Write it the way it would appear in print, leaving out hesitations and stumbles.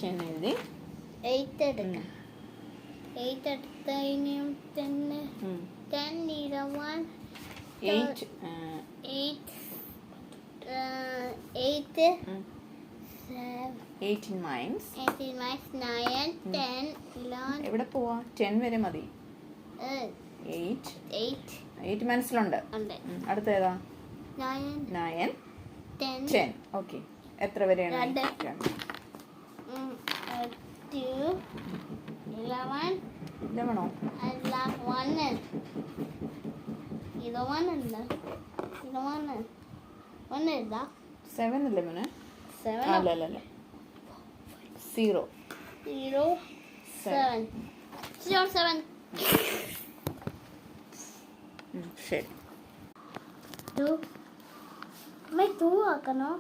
10 എഴുതി. 8 എടുക്കാം. 8 എടുത്ത് ഇനിയും 10 11 8 18 മൈൻസ് 9 10 11. എവിടെ പോവാ? 10 വരെ മതി. 8 മനസ്സിലുണ്ട്. അടുത്ത ഏതാ? 9 10. ഓക്കെ, എത്ര വരെയാണ്? 2 11 11 7 അല്ലേ മോനെ? അല്ല 0 7. ശരി. 2 ആക്കണോ?